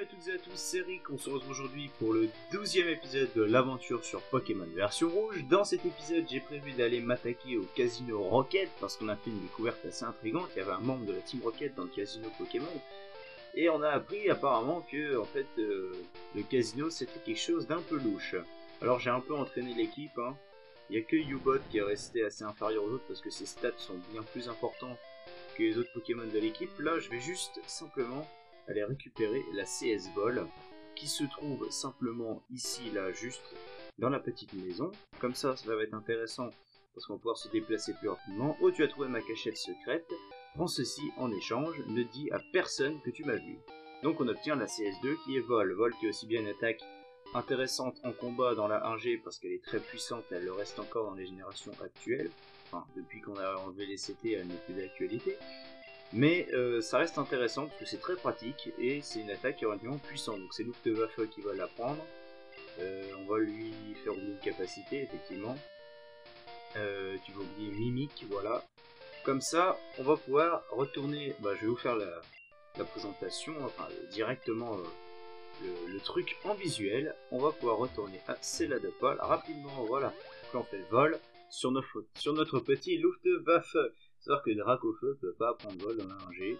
à toutes et à tous, c'est Rick, on se retrouve aujourd'hui pour le 12e épisode de l'aventure sur Pokémon version rouge. Dans cet épisode, j'ai prévu d'aller m'attaquer au Casino Rocket, parce qu'on a fait une découverte assez intrigante. Il y avait un membre de la Team Rocket dans le Casino Pokémon, et on a appris apparemment que le casino c'était quelque chose d'un peu louche. Alors j'ai un peu entraîné l'équipe, hein. Il n'y a que U-Bot qui est resté assez inférieur aux autres, parce que ses stats sont bien plus importants que les autres Pokémon de l'équipe. Là, je vais juste simplement aller récupérer la CS Vol qui se trouve simplement ici, là, juste dans la petite maison. Comme ça va être intéressant parce qu'on va pouvoir se déplacer plus rapidement. Oh, tu as trouvé ma cachette secrète. Prends ceci en échange. Ne dis à personne que tu m'as vu. Donc on obtient la CS2 qui est Vol. Vol qui est aussi bien une attaque intéressante en combat dans la 1G parce qu'elle est très puissante. Elle le reste encore dans les générations actuelles. Enfin, depuis qu'on a enlevé les CT, elle n'est plus d'actualité. Mais ça reste intéressant parce que c'est très pratique et c'est une attaque qui est relativement puissante. Donc c'est Luftwaffe qui va la prendre. On va lui faire oublier une capacité, effectivement. Tu vas oublier Mimique, voilà. Comme ça, on va pouvoir retourner. Je vais vous faire la présentation, enfin directement le truc en visuel. On va pouvoir retourner à Celadopol rapidement, voilà. Là on fait le vol sur notre petit Luftwaffe. C'est-à-dire que Dracofeu peut pas prendre vol dans la 1G.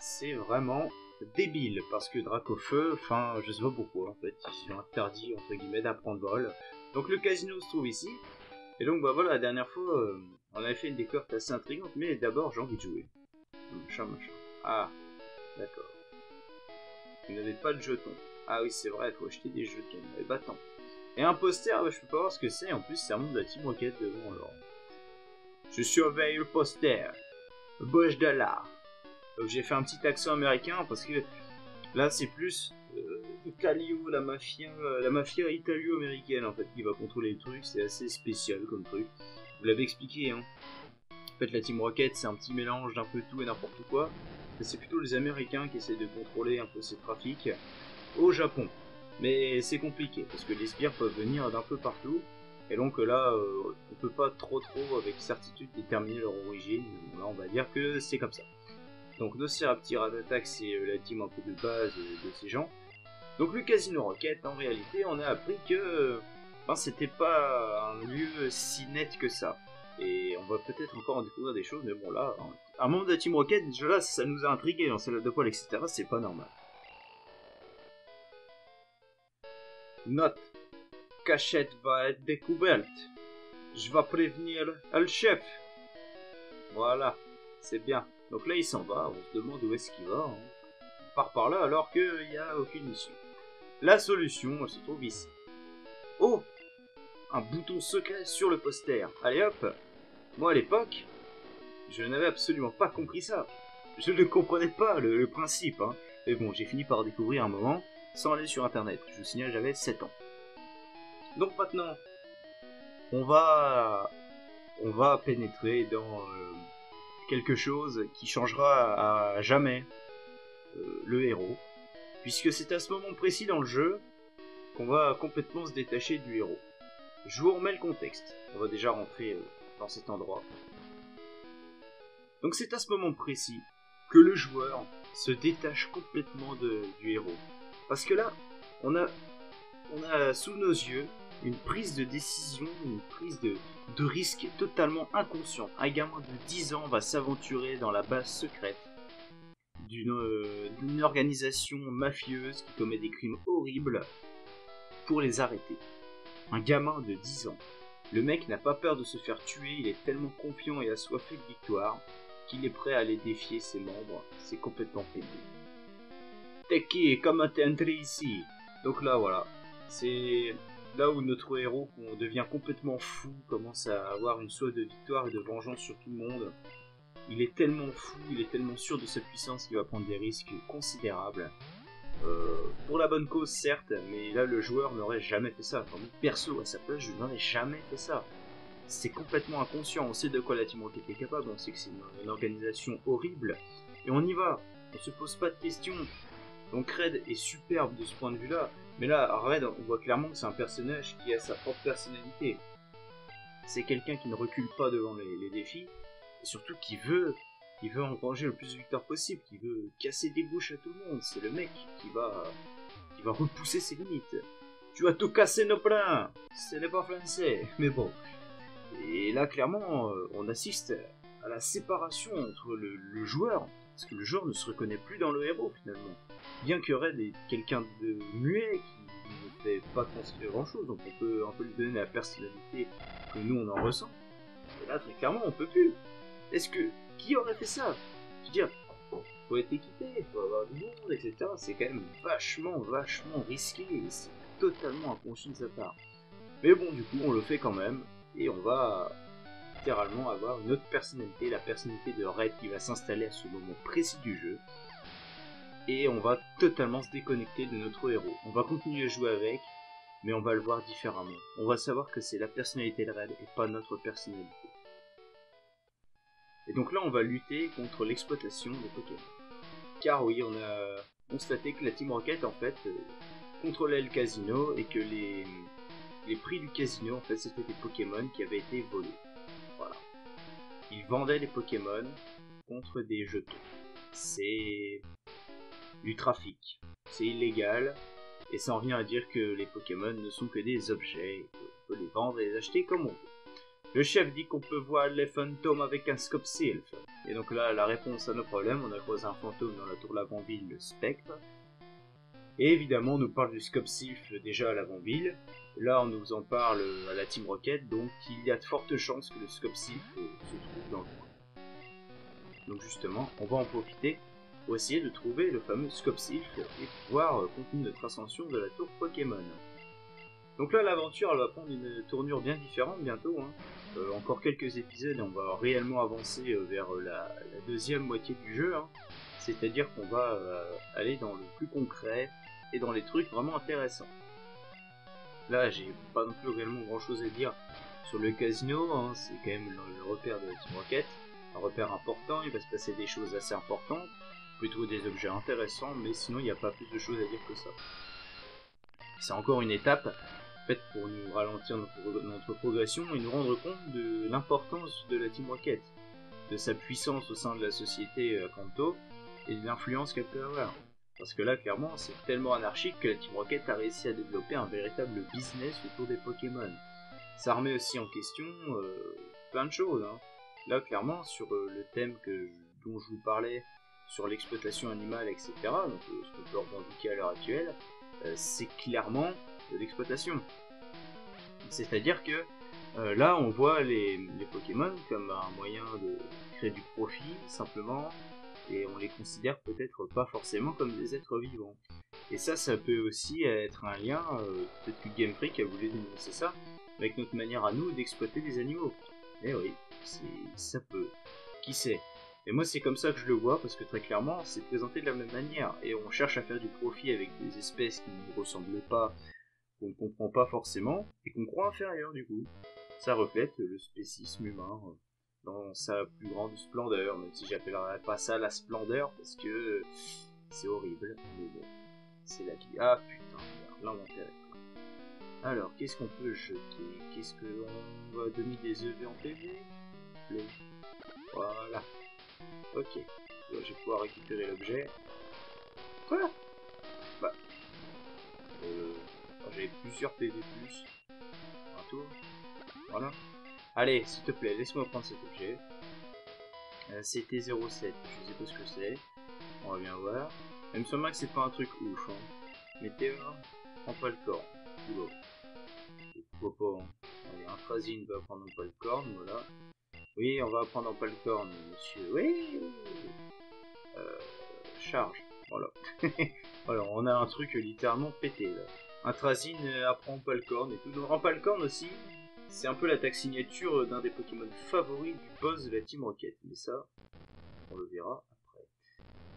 C'est vraiment débile, parce que Dracofeu, enfin, je sais pas pourquoi, en fait, ils ont interdit, entre guillemets, d'apprendre vol. Donc le casino se trouve ici, et donc, voilà, la dernière fois, on avait fait une découverte assez intrigante, mais d'abord, j'ai envie de jouer. Machin. Ah, d'accord. Vous n'avez pas de jetons. Ah oui, c'est vrai, il faut acheter des jetons. Et bah, tant. Et un poster, je peux pas voir ce que c'est, en plus, c'est un monde de la Team Rocket devant, alors. Je surveille le poster. Bosch Dallar. Donc j'ai fait un petit accent américain parce que là c'est plus la mafia italio-américaine en fait qui va contrôler les trucs. C'est assez spécial comme truc. Vous l'avez expliqué, hein. En fait la Team Rocket c'est un petit mélange d'un peu tout et n'importe quoi. C'est plutôt les Américains qui essaient de contrôler un peu ces trafics au Japon. Mais c'est compliqué parce que les sbires peuvent venir d'un peu partout. Et donc là, on peut pas trop avec certitude déterminer leur origine. Bon, là, on va dire que c'est comme ça. Donc Nociraptor Attack, c'est la team un peu de base de ces gens. Donc le Casino Rocket, en réalité, on a appris que c'était pas un lieu si net que ça. Et on va peut-être encore en découvrir des choses, mais bon là, un membre de la Team Rocket, déjà là, ça nous a intrigué dans celle de poil, etc. C'est pas normal. Note. Cachette va être découverte. Je vais prévenir le chef. Voilà, c'est bien. Donc là il s'en va, on se demande où est-ce qu'il va. Hein. Il part par là alors qu'il n'y a aucune issue. La solution, elle se trouve ici. Oh, un bouton secret sur le poster. Allez hop. Moi à l'époque, je n'avais absolument pas compris ça. Je ne comprenais pas le principe. Hein. Mais bon, j'ai fini par découvrir un moment sans aller sur internet. Je vous signale, j'avais 7 ans. Donc maintenant, on va pénétrer dans quelque chose qui changera à jamais le héros, puisque c'est à ce moment précis dans le jeu qu'on va complètement se détacher du héros. Je vous remets le contexte. On va déjà rentrer dans cet endroit. Donc c'est à ce moment précis que le joueur se détache complètement du héros. Parce que là, on a sous nos yeux une prise de décision, une prise de risque totalement inconsciente. Un gamin de 10 ans va s'aventurer dans la base secrète d'une organisation mafieuse qui commet des crimes horribles pour les arrêter. Un gamin de 10 ans. Le mec n'a pas peur de se faire tuer, il est tellement confiant et assoiffé de victoire qu'il est prêt à aller défier ses membres. C'est complètement pénible. T'es qui? Comment t'es entré ici? Donc là, voilà. C'est là où notre héros devient complètement fou, commence à avoir une soif de victoire et de vengeance sur tout le monde. Il est tellement fou, il est tellement sûr de sa puissance qu'il va prendre des risques considérables. Pour la bonne cause, certes, mais là, le joueur n'aurait jamais fait ça. Enfin, perso, à sa place, je n'aurais jamais fait ça. C'est complètement inconscient, on sait de quoi la Team Rocket est capable, on sait que c'est une organisation horrible, et on y va, on se pose pas de questions. Donc Red est superbe de ce point de vue-là, mais là, Red, on voit clairement que c'est un personnage qui a sa propre personnalité. C'est quelqu'un qui ne recule pas devant les défis, et surtout qui veut qui veut engranger le plus de victoires possible, qui veut casser des bouches à tout le monde. C'est le mec qui va repousser ses limites. Tu as tout cassé nos plans. Ce n'est pas français, mais bon. Et là, clairement, on assiste à la séparation entre le joueur, parce que le joueur ne se reconnaît plus dans le héros finalement. Bien que Red est quelqu'un de muet qui ne fait pas transcrire grand chose, donc on peut un peu lui donner la personnalité que nous on en ressent. Et là, très clairement, on peut plus. Est-ce que qui aurait fait ça? Je veux dire, faut être équipé, faut avoir du monde, etc. C'est quand même vachement risqué et c'est totalement inconscient de sa part. Mais bon, du coup, on le fait quand même et on va littéralement avoir une autre personnalité, la personnalité de Red qui va s'installer à ce moment précis du jeu. Et on va totalement se déconnecter de notre héros. On va continuer à jouer avec, mais on va le voir différemment. On va savoir que c'est la personnalité de Red et pas notre personnalité. Et donc là, on va lutter contre l'exploitation des Pokémon. Car oui, on a constaté que la Team Rocket, en fait, contrôlait le casino et que les prix du casino, en fait, c'était des Pokémon qui avaient été volés. Voilà. Ils vendaient des Pokémon contre des jetons. C'est du trafic. C'est illégal. Et sans rien à dire que les Pokémon ne sont que des objets. Et qu'on peut les vendre et les acheter comme on veut. Le chef dit qu'on peut voir les fantômes avec un scope sylph. Et donc là, la réponse à nos problèmes, on a croisé un fantôme dans la tour de l'avant-ville, le spectre. Et évidemment, on nous parle du scope sylph déjà à l'avant-ville. Là, on nous en parle à la Team Rocket, donc il y a de fortes chances que le scope sylph se trouve dans le coin. Donc justement, on va en profiter pour essayer de trouver le fameux scope sylph et pouvoir continuer notre ascension de la tour Pokémon. Donc là, l'aventure elle va prendre une tournure bien différente bientôt. Encore quelques épisodes et on va réellement avancer vers la deuxième moitié du jeu. C'est-à-dire qu'on va aller dans le plus concret et dans les trucs vraiment intéressants. Là, j'ai pas non plus réellement grand chose à dire sur le casino. C'est quand même le repère de la Team Rocket. Un repère important, il va se passer des choses assez importantes. Plutôt des objets intéressants, mais sinon il n'y a pas plus de choses à dire que ça. C'est encore une étape faite pour nous ralentir notre progression et nous rendre compte de l'importance de la Team Rocket, de sa puissance au sein de la société Kanto et de l'influence qu'elle peut avoir. Parce que là, clairement, c'est tellement anarchique que la Team Rocket a réussi à développer un véritable business autour des Pokémon. Ça remet aussi en question plein de choses. Là, clairement, sur le thème dont je vous parlais, sur l'exploitation animale, etc., donc ce qu'on peut revendiquer à l'heure actuelle, c'est clairement de l'exploitation. C'est-à-dire que là, on voit les Pokémon comme un moyen de créer du profit, simplement, et on les considère peut-être pas forcément comme des êtres vivants. Et ça peut aussi être un lien, peut-être que Game Freak a voulu dénoncer ça, avec notre manière à nous d'exploiter des animaux. Et oui, ça peut. Qui sait? Et moi c'est comme ça que je le vois, parce que très clairement c'est présenté de la même manière, et on cherche à faire du profit avec des espèces qui ne nous ressemblent pas, qu'on ne comprend pas forcément, et qu'on croit inférieures du coup. Ça reflète le spécisme humain dans sa plus grande splendeur, même si j'appellerais pas ça la splendeur, parce que c'est horrible, mais bon, c'est la vie. Ah putain, l'inventaire est plein. Alors, qu'est-ce qu'on peut jeter? Qu'est-ce qu'on va donner des EV en PV? Voilà. Ok. Je vais pouvoir récupérer l'objet. Quoi? Bah. J'avais plusieurs PV+. Un tour. Voilà. Allez, s'il te plaît, laisse-moi prendre cet objet. C'était 07. Je sais pas ce que c'est. On va bien voir. Il me semble que c'est pas un truc ouf. Météore. Prends pas le corps. Oula. Pourquoi pas, Allez, un Trazine va prendre un Palcorn, voilà. Oui, on va prendre un Palcorn, monsieur. Oui. Charge. Voilà. Voilà, on a un truc littéralement pété là. Un Trazine apprend Palcorn et tout. Donc, en Palcorn aussi, c'est un peu l'attaque signature d'un des Pokémon favoris du boss de la Team Rocket. Mais ça, on le verra après.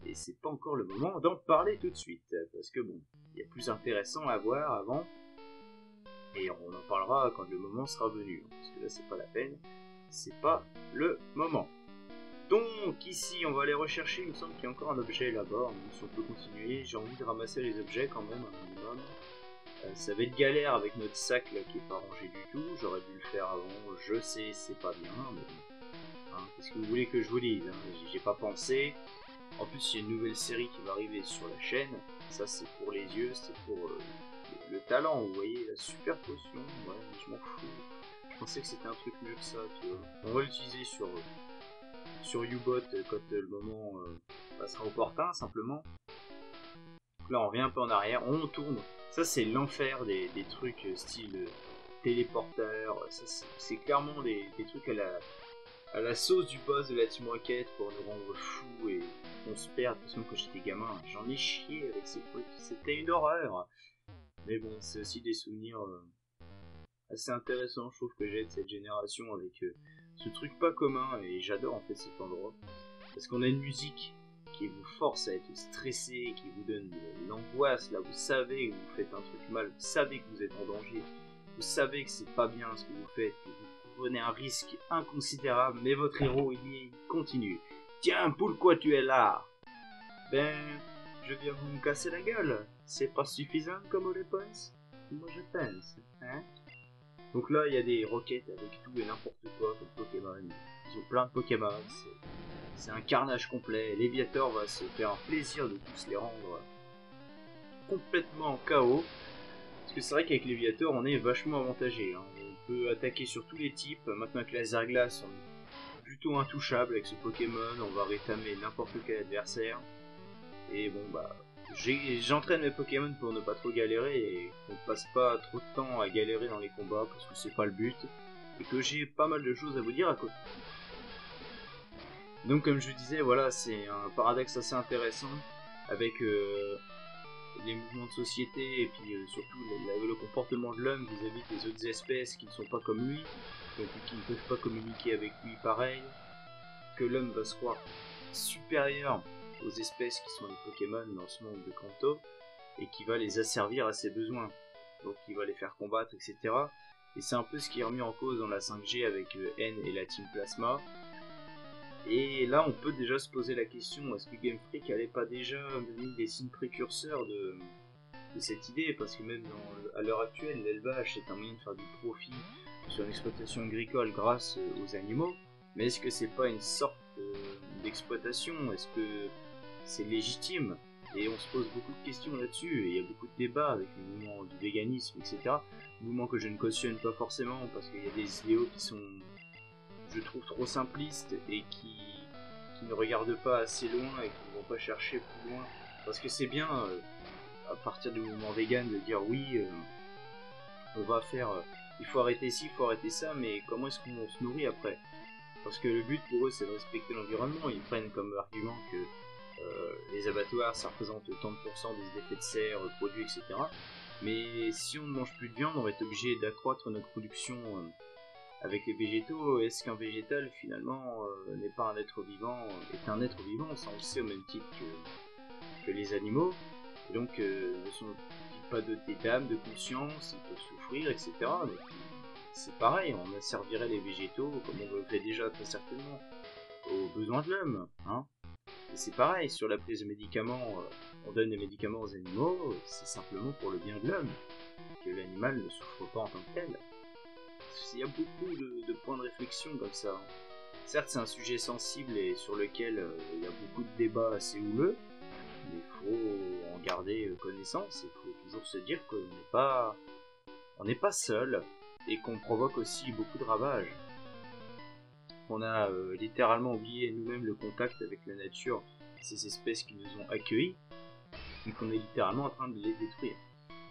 Et c'est pas encore le moment d'en parler tout de suite. Parce que bon, il y a plus intéressant à voir avant. Et on en parlera quand le moment sera venu. Parce que là, c'est pas la peine. C'est pas le moment. Donc, ici, on va aller rechercher. Il me semble qu'il y a encore un objet là-bas. Si on peut continuer, j'ai envie de ramasser les objets quand même, un minimum. Ça va être galère avec notre sac là qui est pas rangé du tout. J'aurais dû le faire avant. Je sais, c'est pas bien. Mais bon. hein. Qu'est-ce que vous voulez que je vous dise, hein? J'ai pas pensé. En plus, il y a une nouvelle série qui va arriver sur la chaîne. Ça, c'est pour les yeux, c'est pour le talent. Vous voyez, la super potion. Ouais, mais je m'en fous. Je pensais que c'était un truc mieux que ça, tu vois. On va l'utiliser sur U-Bot quand le moment sera opportun, simplement. Là, on revient un peu en arrière, on tourne. Ça, c'est l'enfer des trucs style téléporteur. Ça, c'est clairement des trucs à la sauce du boss de la Team Rocket pour nous rendre fous et qu'on se perde. De toute façon, quand j'étais gamin, j'en ai chié avec ces trucs. C'était une horreur. Mais bon, c'est aussi des souvenirs assez intéressants, je trouve, que j'ai de cette génération avec ce truc pas commun. Et j'adore en fait cet endroit. Parce qu'on a une musique qui vous force à être stressé, qui vous donne de l'angoisse. Là, vous savez que vous faites un truc mal, vous savez que vous êtes en danger, vous savez que c'est pas bien ce que vous faites, que vous prenez un risque inconsidérable, mais votre héros, il continue. Tiens, pourquoi tu es là? Ben, je viens vous me casser la gueule. C'est pas suffisant comme réponse? Moi je pense, hein? Donc là, il y a des roquettes avec tout et n'importe quoi comme Pokémon. Ils ont plein de Pokémon. C'est un carnage complet. Léviator va se faire un plaisir de tous les rendre complètement KO. Parce que c'est vrai qu'avec Léviator, on est vachement avantagé. Hein. On peut attaquer sur tous les types. Maintenant que Laser Glace, on est plutôt intouchable avec ce Pokémon. On va rétamer n'importe quel adversaire. Et bon, bah, j'entraîne mes Pokémon pour ne pas trop galérer et qu'on ne passe pas trop de temps à galérer dans les combats parce que c'est pas le but. Et que j'ai pas mal de choses à vous dire à côté. Donc comme je disais, voilà, c'est un paradoxe assez intéressant avec les mouvements de société et puis surtout le comportement de l'homme vis-à-vis des autres espèces qui ne sont pas comme lui, donc qui ne peuvent pas communiquer avec lui pareil, que l'homme va se croire supérieur aux espèces qui sont les Pokémon dans ce monde de Kanto et qui va les asservir à ses besoins, donc il va les faire combattre, etc. Et c'est un peu ce qui est remis en cause dans la 5G avec N et la Team Plasma. Et là, on peut déjà se poser la question, est-ce que Game Freak n'allait pas déjà donner des signes précurseurs de cette idée? Parce que même à l'heure actuelle, l'élevage, c'est un moyen de faire du profit sur une exploitation agricole grâce aux animaux. Mais est-ce que c'est pas une sorte d'exploitation? Est-ce que c'est légitime? Et on se pose beaucoup de questions là-dessus, et il y a beaucoup de débats avec le mouvement du véganisme, etc. Mouvement que je ne cautionne pas forcément, parce qu'il y a des idéaux qui sont, je trouve, trop simplistes et qui ne regardent pas assez loin et qui ne vont pas chercher plus loin. Parce que c'est bien, à partir du mouvement vegan, de dire oui, on va faire, il faut arrêter ci, il faut arrêter ça, mais comment est-ce qu'on se nourrit après? Parce que le but pour eux, c'est de respecter l'environnement. Ils prennent comme argument que les abattoirs, ça représente tant de pourcents des effets de serre, produits, etc. Mais si on ne mange plus de viande, on va être obligé d'accroître notre production avec les végétaux. Est-ce qu'un végétal finalement n'est pas un être vivant, est un être vivant, ça on le sait au même titre que les animaux, et donc ne sont-ils pas dotés d'âme, de conscience, ils peuvent souffrir, etc. Donc c'est pareil, on asservirait les végétaux, comme on le fait déjà très certainement, aux besoins de l'homme, hein. Et c'est pareil, sur la prise de médicaments, on donne des médicaments aux animaux, c'est simplement pour le bien de l'homme, que l'animal ne souffre pas en tant que tel. Il y a beaucoup de points de réflexion comme ça. Certes, c'est un sujet sensible et sur lequel il y a beaucoup de débats assez houleux, mais il faut en garder connaissance. Il faut toujours se dire qu'on n'est pas seul et qu'on provoque aussi beaucoup de ravages. On a littéralement oublié nous-mêmes le contact avec la nature, ces espèces qui nous ont accueillis, et qu'on est littéralement en train de les détruire.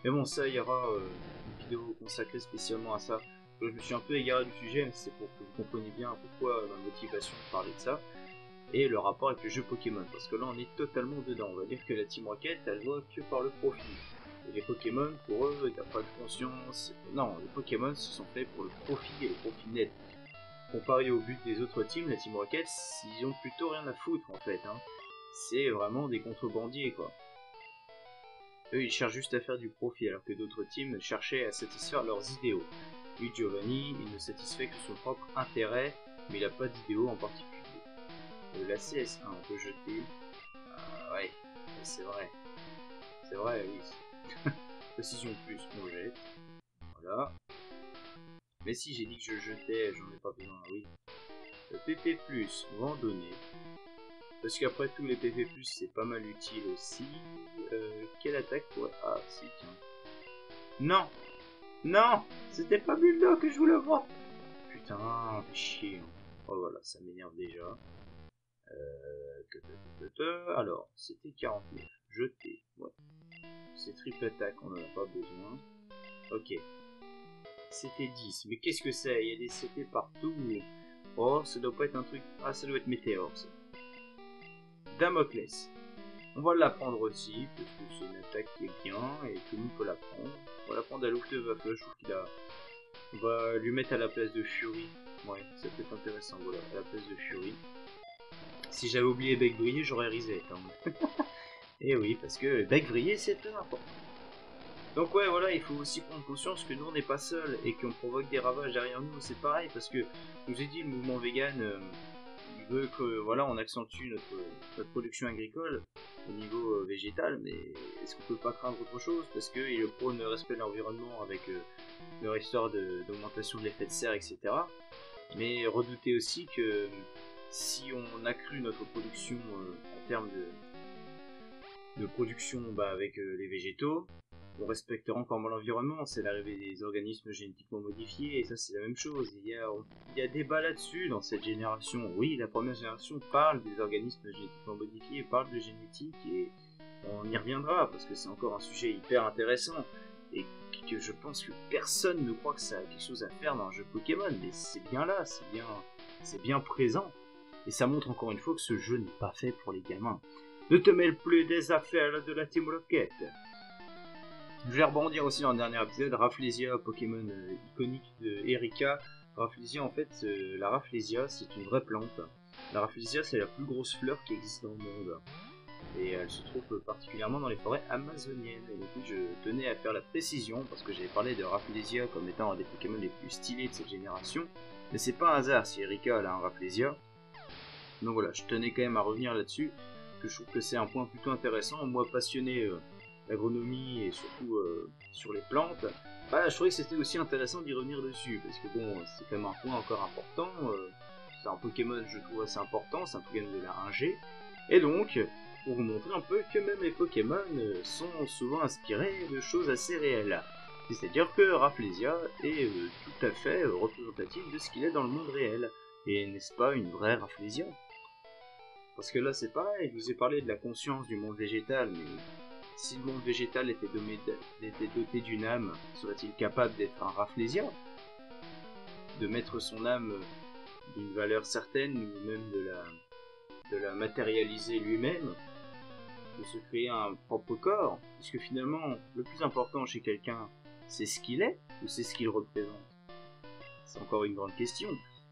Mais bon, ça, il y aura une vidéo consacrée spécialement à ça. Je me suis un peu égaré du sujet, mais c'est pour que vous compreniez bien pourquoi ma motivation de parler de ça, et le rapport avec le jeu Pokémon, parce que là on est totalement dedans. On va dire que la Team Rocket, elle voit que par le profit. Et les Pokémon, pour eux, il n'y a pas de conscience. Non, les Pokémon se sont faits pour le profit et le profit net. Comparé au but des autres teams, la Team Rocket, ils ont plutôt rien à foutre en fait. Hein. C'est vraiment des contrebandiers quoi. Eux, ils cherchent juste à faire du profit, alors que d'autres teams cherchaient à satisfaire leurs idéaux. Lui, Giovanni, il ne satisfait que son propre intérêt, mais il n'a pas d'idéaux en particulier. La CS1, on peut jeter. Ouais, c'est vrai. C'est vrai, oui. Précision plus, on jette. Voilà. Mais si j'ai dit que je jetais, j'en ai pas besoin, oui. PP+, randonnée. Parce qu'après tout, les PP+, c'est pas mal utile aussi. Quelle attaque pourrait... Ah, si, tiens. Non! Non! C'était pas Bulldog que je voulais voir! Putain, fait chier. Oh voilà, ça m'énerve déjà. Alors, c'était 49. Jeté, ouais. C'est triple attaque, on en a pas besoin. Ok. C'était 10. Mais qu'est-ce que c'est? Il y a des CT partout. Oh, ça doit pas être un truc... Ah, ça doit être Météore, ça. Damoclès. On va la prendre aussi, parce que c'est une attaque qui est bien, et tout le monde peut la prendre. On va la prendre à Luftwaffe, je trouve qu'il a... On va lui mettre à la place de Fury. Ouais, ça peut être intéressant, voilà, à la place de Fury. Si j'avais oublié Bec Vrillé, j'aurais reset. Hein. Et oui, parce que Bec Vrillé, c'est très important. Donc ouais, voilà, il faut aussi prendre conscience que nous, on n'est pas seul, et qu'on provoque des ravages derrière nous, c'est pareil, parce que, je vous ai dit, le mouvement vegan... il veut que voilà, on accentue notre production agricole au niveau végétal, mais est-ce qu'on peut pas craindre autre chose? Parce qu'il prône le respect de l'environnement avec leur histoire d'augmentation de l'effet de serre, etc. Mais redouter aussi que si on accrue notre production en termes de production avec les végétaux, on respectera encore moins l'environnement, c'est l'arrivée des organismes génétiquement modifiés, et ça c'est la même chose, il y a débat là-dessus dans cette génération. Oui, la première génération parle des organismes génétiquement modifiés, parle de génétique, et on y reviendra, parce que c'est encore un sujet hyper intéressant, et que je pense que personne ne croit que ça a quelque chose à faire dans un jeu Pokémon, mais c'est bien là, c'est bien présent, et ça montre encore une fois que ce jeu n'est pas fait pour les gamins. Ne te mêle plus des affaires de la Team Rocket. Je vais rebondir aussi dans le dernier épisode, Rafflesia, Pokémon iconique de Erika. Rafflesia, en fait, la Rafflesia, c'est une vraie plante. La Rafflesia, c'est la plus grosse fleur qui existe dans le monde. Et elle se trouve particulièrement dans les forêts amazoniennes. Et du coup, je tenais à faire la précision, parce que j'avais parlé de Rafflesia comme étant un des Pokémon les plus stylés de cette génération. Mais c'est pas un hasard si Erika a un Rafflesia. Donc voilà, je tenais quand même à revenir là-dessus, parce que je trouve que c'est un point plutôt intéressant. Moi, passionné... l'agronomie et surtout sur les plantes, je trouvais que c'était aussi intéressant d'y revenir dessus, parce que bon, c'est quand même un point encore important, c'est un Pokémon je trouve assez important, c'est un Pokémon de la 1G, et donc, pour vous montrer un peu que même les Pokémon sont souvent inspirés de choses assez réelles. C'est-à-dire que Rafflesia est tout à fait représentatif de ce qu'il est dans le monde réel, et n'est-ce pas une vraie Rafflesia? Parce que là c'est pareil, je vous ai parlé de la conscience du monde végétal, mais si le monde végétal était doté d'une âme, serait-il capable d'être un Rafflesia? De mettre son âme d'une valeur certaine, ou même de la matérialiser lui-même, de se créer un propre corps? Puisque finalement, le plus important chez quelqu'un, c'est ce qu'il est, ou c'est ce qu'il représente? C'est encore une grande question.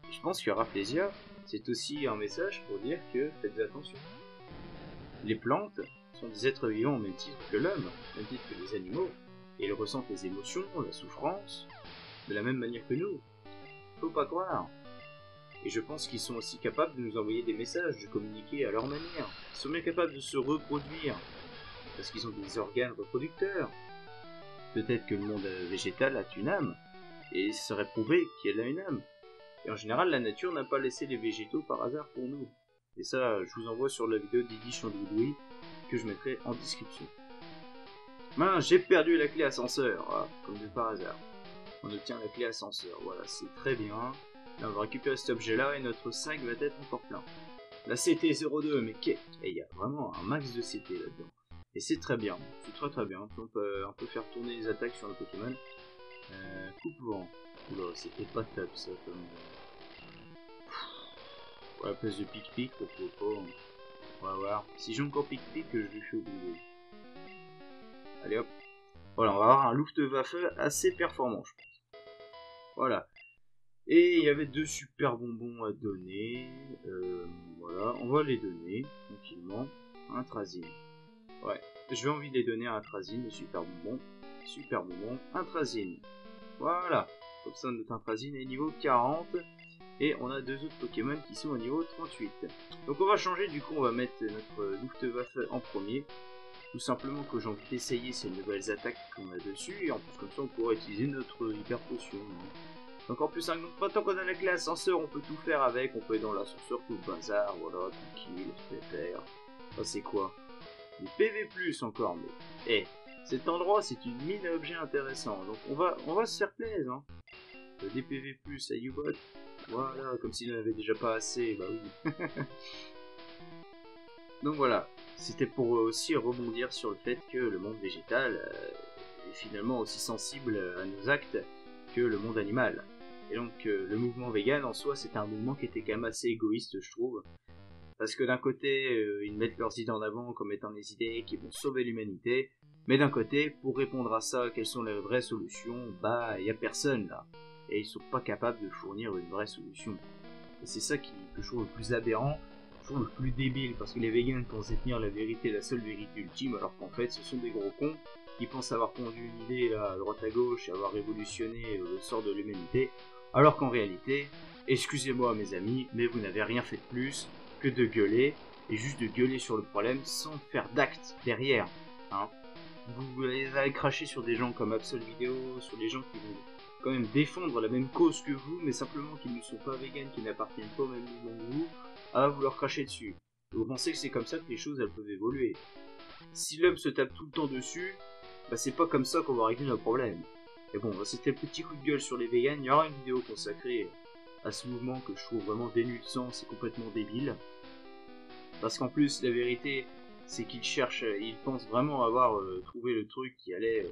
Et je pense que Rafflesia, c'est aussi un message pour dire que faites attention. Les plantes sont des êtres vivants au même titre que l'homme, au même titre que les animaux, et ils ressentent les émotions, la souffrance, de la même manière que nous. Faut pas croire. Et je pense qu'ils sont aussi capables de nous envoyer des messages, de communiquer à leur manière. Ils sont même capables de se reproduire, parce qu'ils ont des organes reproducteurs. Peut-être que le monde végétal a une âme, et il serait prouvé qu'elle a une âme. Et en général, la nature n'a pas laissé les végétaux par hasard pour nous. Et ça, je vous envoie sur la vidéo d'Idi Chandoudoui, que je mettrai en description. Mince, j'ai perdu la clé ascenseur, comme de par hasard. On obtient la clé ascenseur, voilà, c'est très bien. Là, on va récupérer cet objet-là et notre sac va être encore plein. La CT02, mais il y a vraiment un max de CT là-dedans. Et c'est très bien, c'est très très bien. On peut faire tourner les attaques sur le Pokémon. Coupe vent. Oula, c'était pas top ça comme... À la place de pic-pic, pourquoi pas. On va voir. Si j'ai encore pic-pic, je lui fais oublier. Allez hop. Voilà, on va avoir un Luftwaffe assez performant, je pense. Voilà. Et il y avait 2 super bonbons à donner. Voilà, on va les donner tranquillement. Un Trazine. Ouais, je vais envie de les donner à un Trazine, le super bonbon. Super bonbon, un Trazine. Voilà. Comme ça, notre Trazine est niveau 40. Et on a 2 autres Pokémon qui sont au niveau 38. Donc on va changer, du coup on va mettre notre Luftwaffe en premier. Tout simplement que j'ai envie d'essayer ces nouvelles attaques qu'on a dessus. Et en plus comme ça on pourra utiliser notre hyper potion. Donc en plus, maintenant qu'on a la clé ascenseur, on peut tout faire avec, on peut être dans l'ascenseur, tout le bazar, voilà, tranquille, pépère. Ça c'est quoi? Des PV+, encore, mais... Eh, cet endroit, c'est une mine à objets intéressants, donc on va se faire plaisir, hein. Des PV+, à U-Bot, voilà, comme s'il n'en avait déjà pas assez, bah oui. Donc voilà, c'était pour aussi rebondir sur le fait que le monde végétal est finalement aussi sensible à nos actes que le monde animal. Et donc le mouvement vegan en soi, c'était un mouvement qui était quand même assez égoïste, je trouve. Parce que d'un côté, ils mettent leurs idées en avant comme étant des idées qui vont sauver l'humanité, mais d'un côté, pour répondre à ça, quelles sont les vraies solutions, bah, il n'y a personne là. Et ils sont pas capables de fournir une vraie solution. Et c'est ça que je trouve le plus aberrant, je trouve le plus débile, parce que les vegans pensent détenir la vérité, la seule vérité ultime, alors qu'en fait, ce sont des gros cons qui pensent avoir pondu une idée là, à droite à gauche et avoir révolutionné le sort de l'humanité, alors qu'en réalité, excusez-moi mes amis, mais vous n'avez rien fait de plus que de gueuler, et juste de gueuler sur le problème sans faire d'acte derrière. Hein. Vous allez cracher sur des gens comme Absol Video, sur des gens qui vont quand même défendre la même cause que vous, mais simplement qu'ils ne sont pas véganes, qui n'appartiennent pas au même mouvement que vous, vous leur cracher dessus. Et vous pensez que c'est comme ça que les choses elles peuvent évoluer. Si l'homme se tape tout le temps dessus, bah c'est pas comme ça qu'on va régler nos problèmes. Et bon, c'était le petit coup de gueule sur les véganes, il y aura une vidéo consacrée à ce mouvement que je trouve vraiment dénué de sens et complètement débile. Parce qu'en plus, la vérité, c'est qu'ils cherchent, ils pensent vraiment avoir trouvé le truc qui allait...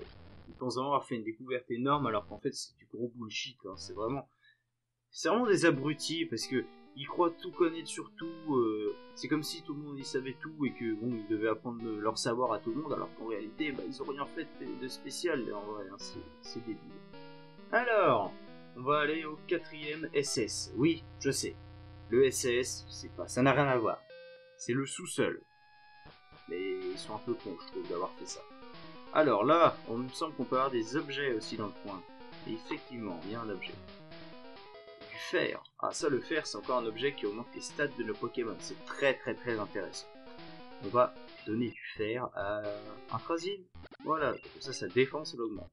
ils pensent vraiment avoir fait une découverte énorme, alors qu'en fait, c'est du gros bullshit. Hein. C'est vraiment des abrutis, parce que ils croient tout connaître sur tout. C'est comme si tout le monde y savait tout, et que bon, ils devaient apprendre leur savoir à tout le monde, alors qu'en réalité, bah, ils ont rien fait de spécial, en vrai. Hein. C'est débile. Alors... on va aller au 4ème SS. Oui, je sais. Le SS, c'est pas, ça n'a rien à voir. C'est le sous-sol. Mais ils sont un peu cons, je trouve, d'avoir fait ça. Alors là, on me semble qu'on peut avoir des objets aussi dans le coin. Et effectivement, il y a un objet. Du fer. Ah, ça, le fer, c'est encore un objet qui augmente les stats de nos Pokémon. C'est très très très intéressant. On va donner du fer à un Trazine. Voilà, comme ça, sa défense, elle augmente.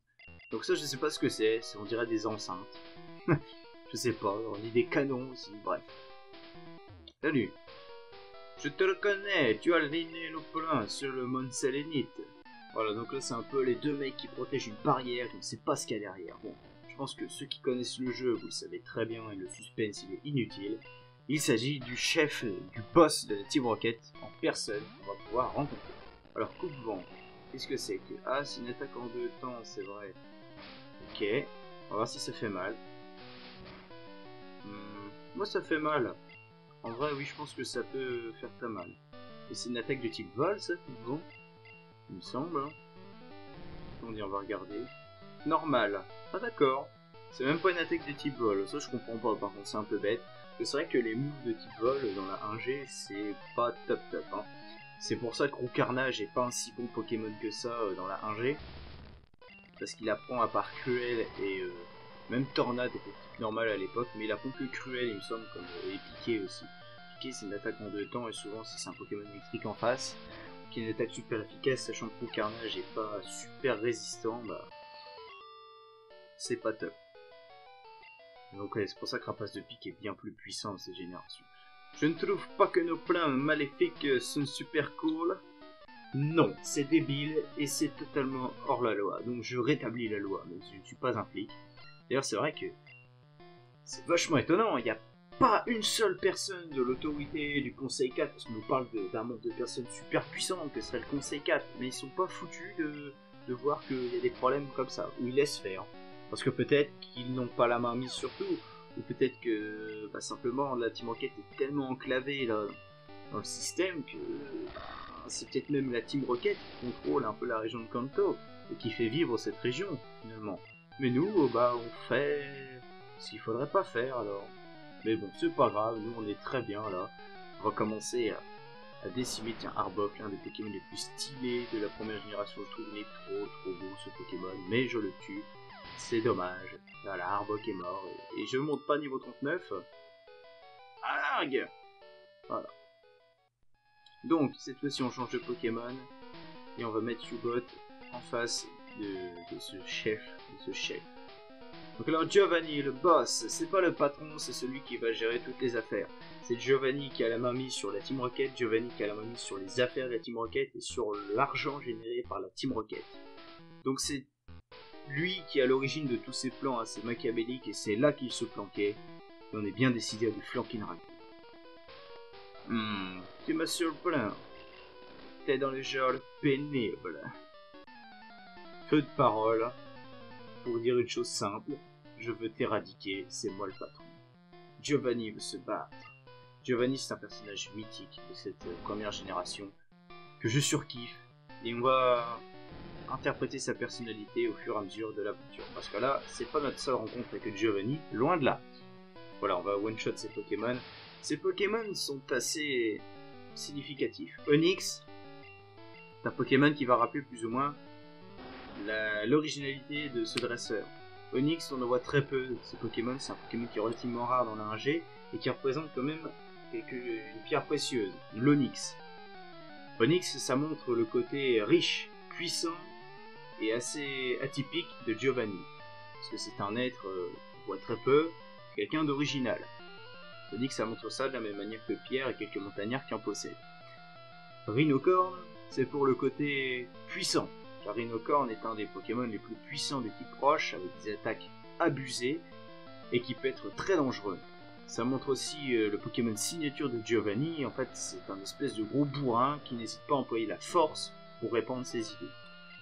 Donc ça, je sais pas ce que c'est. On dirait des enceintes. Je sais pas, on dit des canons aussi, bref. Salut. Je te reconnais, tu as aligné le plein sur le Mont Sélénite. Voilà, donc là c'est un peu les deux mecs qui protègent une barrière, on ne sait pas ce qu'il y a derrière. Bon, je pense que ceux qui connaissent le jeu, vous le savez très bien, et le suspense il est inutile. Il s'agit du chef, du boss de la Team Rocket, en personne, qu'on va pouvoir rencontrer. Alors, coupe-vent, qu'est-ce que c'est que... Ah, c'est une attaque en 2 temps, c'est vrai. Ok, on va voir si ça fait mal. Moi ça fait mal. En vrai, oui, je pense que ça peut faire très mal. Et c'est une attaque de type vol, ça, bon. Il me semble. Hein. On va regarder. Normal. Ah d'accord. C'est même pas une attaque de type vol. Ça, je comprends pas. Par contre, c'est un peu bête. C'est vrai que les moves de type vol dans la 1G, c'est pas top top. Hein. C'est pour ça que Roux Carnage est pas un si bon Pokémon que ça dans la 1G. Parce qu'il apprend à part Cruel et même Tornade était type normal à l'époque, mais il apprend que Cruel, il me semble, comme et Piqué aussi. Piqué, c'est une attaque en 2 temps, et souvent, si c'est un Pokémon électrique en face, qui est une attaque super efficace, sachant que Roux Carnage est pas super résistant, bah. C'est pas top. Donc, ouais, c'est pour ça que Rapace de Pique est bien plus puissant dans cette génération. Je ne trouve pas que nos plans maléfiques sont super cool. Non, c'est débile et c'est totalement hors la loi. Donc je rétablis la loi, mais je ne suis pas un flic. D'ailleurs, c'est vrai que c'est vachement étonnant. Il n'y a pas une seule personne de l'autorité du Conseil 4, parce qu'on nous parle d'un monde de personnes super puissantes que serait le Conseil 4, mais ils sont pas foutus de voir qu'il y a des problèmes comme ça, où ils laissent faire. Parce que peut-être qu'ils n'ont pas la main mise sur tout, ou peut-être que bah, simplement la Team Rocket est tellement enclavée là, dans le système que c'est peut-être même la Team Rocket qui contrôle un peu la région de Kanto et qui fait vivre cette région finalement. Mais nous, bah on fait ce qu'il faudrait pas faire alors. Mais bon, c'est pas grave, nous on est très bien là. On va commencer à décimer, tiens, Arbok, l'un des Pokémon les plus stylés de la première génération. Je trouve il est trop beau ce Pokémon, mais je le tue. C'est dommage. Voilà, Arbok est mort et je monte pas niveau 39. Arg! Voilà. Donc, cette fois-ci, on change de Pokémon et on va mettre U-Bot en face de ce chef. Donc alors Giovanni, le boss, c'est pas le patron, c'est celui qui va gérer toutes les affaires. C'est Giovanni qui a la main mise sur la Team Rocket, Giovanni qui a la main mise sur les affaires de la Team Rocket et sur l'argent généré par la Team Rocket. Donc c'est lui qui est à l'origine de tous ces plans assez machiavéliques et c'est là qu'il se planquait. Et on est bien décidé à lui flanquer une raclée. Tu m'as surpris. T'es dans les genres pénibles. Peu de paroles pour dire une chose simple. Je veux t'éradiquer, c'est moi le patron. Giovanni veut se battre. Giovanni, c'est un personnage mythique de cette première génération que je surkiffe et on va interpréter sa personnalité au fur et à mesure de l'aventure. Parce que là, c'est pas notre seule rencontre avec Giovanni, loin de là. Voilà, on va one-shot ces Pokémon. Ces Pokémon sont assez significatifs. Onix, c'est un Pokémon qui va rappeler plus ou moins l'originalité de ce dresseur. Onix, on en voit très peu de ces Pokémon, c'est un Pokémon qui est relativement rare dans la 1G et qui représente quand même une pierre précieuse, l'Onyx. Onix, ça montre le côté riche, puissant et assez atypique de Giovanni. Parce que c'est un être qu'on voit très peu, quelqu'un d'original. Onix, ça montre ça de la même manière que Pierre et quelques montagnards qui en possèdent. Rhinocorn, c'est pour le côté puissant. Car Rhinocorn est un des Pokémon les plus puissants de type roche, avec des attaques abusées, et qui peut être très dangereux. Ça montre aussi le Pokémon signature de Giovanni, en fait c'est un espèce de gros bourrin qui n'hésite pas à employer la force pour répandre ses idées.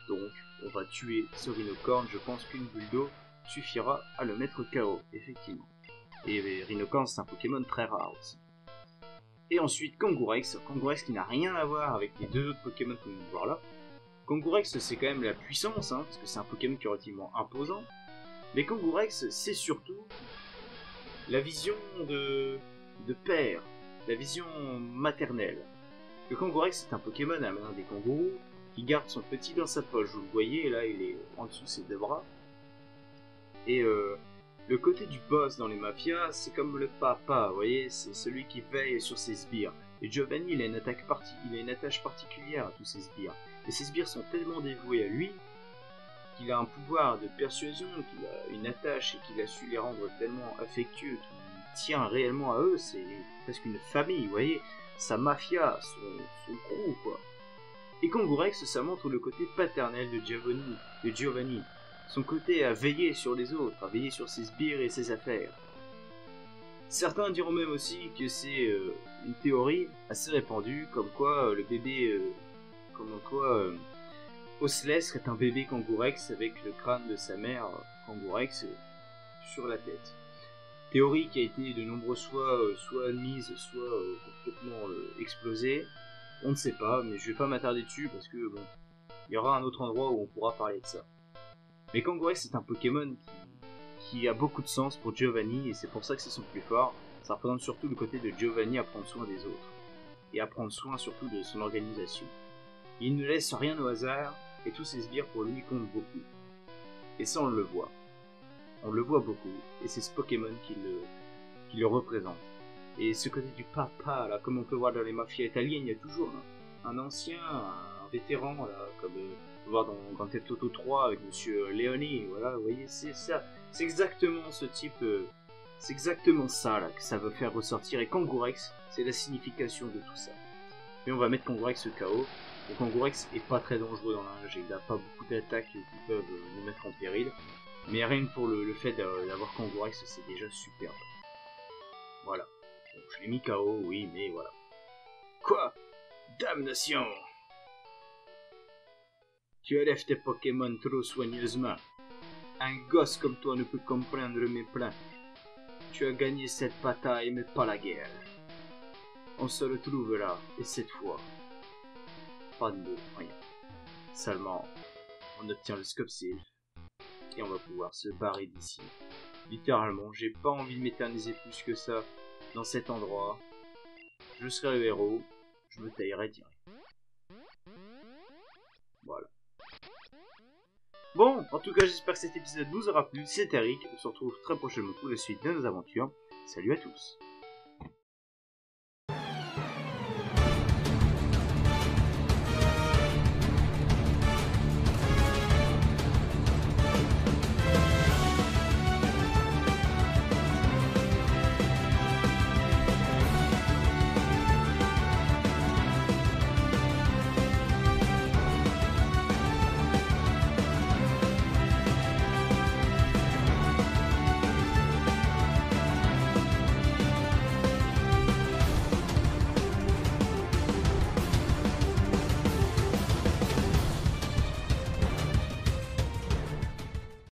Donc on va tuer ce Rhinocorn, je pense qu'une bulle d'eau suffira à le mettre KO, effectivement. Et Rhinocorn c'est un Pokémon très rare aussi. Et ensuite Kangourex, Kangourex qui n'a rien à voir avec les deux autres Pokémon que nous venons de voir là. Kangourex c'est quand même la puissance, parce que c'est un Pokémon qui est relativement imposant. Mais Kangourex c'est surtout la vision de père, la vision maternelle. Le Kangourex c'est un Pokémon à la main des kangourous qui garde son petit dans sa poche. Vous le voyez, là il est en dessous de ses deux bras. Et le côté du boss dans les mafias, c'est comme le papa, vous voyez, c'est celui qui veille sur ses sbires. Et Giovanni, il a une attache particulière à tous ses sbires. Et ses sbires sont tellement dévoués à lui qu'il a un pouvoir de persuasion, qu'il a une attache et qu'il a su les rendre tellement affectueux qu'il tient réellement à eux. C'est presque une famille, vous voyez, sa mafia, son crew, quoi. Et Kangourex, ça montre le côté paternel de Giovanni. Son côté à veiller sur les autres, à veiller sur ses sbires et ses affaires. Certains diront même aussi que c'est une théorie assez répandue, comme quoi le bébé, Osles serait un bébé Kangourex avec le crâne de sa mère Kangourex sur la tête. Théorie qui a été de nombreuses fois soit admise, soit complètement explosée. On ne sait pas, mais je vais pas m'attarder dessus parce que bon, il y aura un autre endroit où on pourra parler de ça. Mais Kangourex c'est un Pokémon qui a beaucoup de sens pour Giovanni et c'est pour ça que c'est son plus fort. Ça représente surtout le côté de Giovanni à prendre soin des autres et à prendre soin surtout de son organisation. Il ne laisse rien au hasard et tous ses sbires pour lui comptent beaucoup. Et ça on le voit. On le voit beaucoup et c'est ce Pokémon qui le représente. Et ce côté du papa, là, comme on peut voir dans les mafias italiennes, il y a toujours un ancien, un vétéran, là, comme on peut voir dans Grand Theft Auto 3 avec Monsieur Leoni, voilà, vous voyez, c'est ça, c'est exactement ce type, c'est exactement ça, là, que ça veut faire ressortir, et Kangourex, c'est la signification de tout ça. Mais on va mettre Kangourex KO, et Kangourex est pas très dangereux dans la rage, il n'a pas beaucoup d'attaques qui peuvent nous mettre en péril, mais rien que pour le fait d'avoir Kangourex, c'est déjà superbe. Voilà. Bon, je l'ai mis KO, oui, mais voilà. Quoi? Damnation! Tu élèves tes Pokémon trop soigneusement. Un gosse comme toi ne peut comprendre mes plans. Tu as gagné cette bataille, mais pas la guerre. On se retrouvera, et cette fois, pas de mots, rien. Seulement, on obtient le Scope Sylph, et on va pouvoir se barrer d'ici. Littéralement, j'ai pas envie de m'éterniser plus que ça dans cet endroit. Je serai le héros, je me taillerai direct. Voilà. Bon, en tout cas, j'espère que cet épisode vous aura plu. C'était Eric, on se retrouve très prochainement pour la suite de nos aventures. Salut à tous!